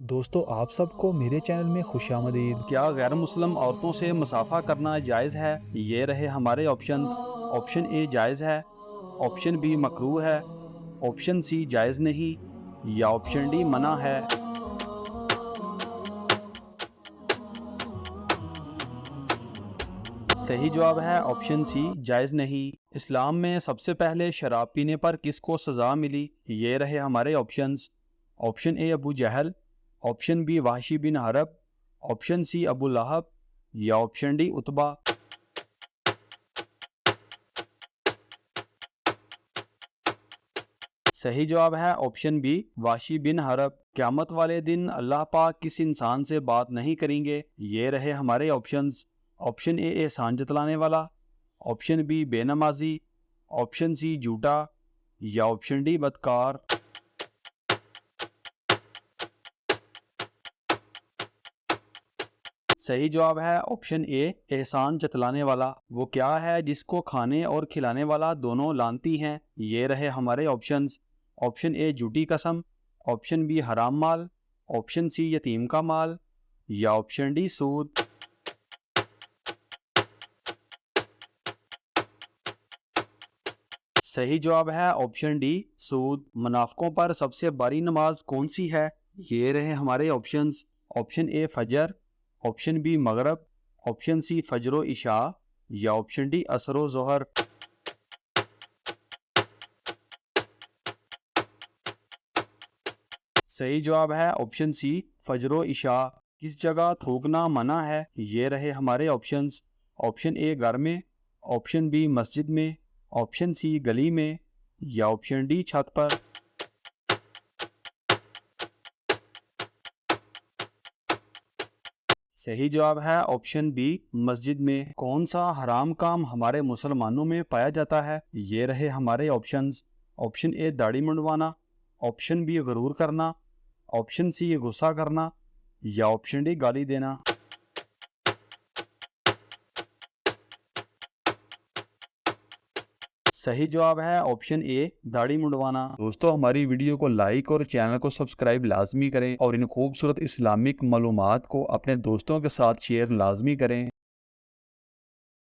दोस्तों आप सबको मेरे चैनल में खुशामदीद। क्या गैर मुस्लिम औरतों से मुसाफा करना जायज़ है? ये रहे हमारे ऑप्शंस। ऑप्शन ए जायज़ है, ऑप्शन बी मकरूह है, ऑप्शन सी जायज़ नहीं या ऑप्शन डी मना है। सही जवाब है ऑप्शन सी जायज़ नहीं। इस्लाम में सबसे पहले शराब पीने पर किसको सज़ा मिली? ये रहे हमारे options. Option A Abu Jahl, option B Wahshi bin Harb, option C Abu Lahab या ऑप्शन डी उतबा। सही जवाब है option B Washi bin Harb. क़यामत वाले दिन अल्लाह पाक किस इंसान से बात नहीं करेंगे? ये रहे हमारे ऑप्शंस। ऑप्शन ए एहसान जतलाने वाला, ऑप्शन बी बेनमाजी, ऑप्शन सी झूठा या ऑप्शन डी बदकार। सही जवाब है ऑप्शन ए एहसान जतलाने वाला। वो क्या है जिसको खाने और खिलाने वाला दोनों लानती हैं? ये रहे हमारे ऑप्शंस। ऑप्शन ए झूठी कसम, ऑप्शन बी हराम माल, ऑप्शन सी यतीम का माल या ऑप्शन डी सूद। सही जवाब है ऑप्शन डी सूद। मुनाफिकों पर सबसे बड़ी नमाज कौन सी है? ये रहे हमारे ऑप्शंस। ऑप्शन ए फजर, ऑप्शन बी मगरब, ऑप्शन सी फजर इशा या ऑप्शन डी असर जोहर। सही जवाब है ऑप्शन सी फजर इशा। किस जगह थूकना मना है? ये रहे हमारे ऑप्शंस। ऑप्शन ए घर में, ऑप्शन बी मस्जिद में, ऑप्शन सी गली में या ऑप्शन डी छत पर। सही जवाब है ऑप्शन बी मस्जिद में। कौन सा हराम काम हमारे मुसलमानों में पाया जाता है? ये रहे हमारे ऑप्शंस। ऑप्शन ए दाढ़ी मुंडवाना, ऑप्शन बी गरूर करना, ऑप्शन सी गुस्सा करना या ऑप्शन डी गाली देना। सही जवाब है ऑप्शन ए दाढ़ी मुंडवाना। दोस्तों हमारी वीडियो को लाइक और चैनल को सब्सक्राइब लाजमी करें और इन खूबसूरत इस्लामिक मालूमात को अपने दोस्तों के साथ शेयर लाजमी करें।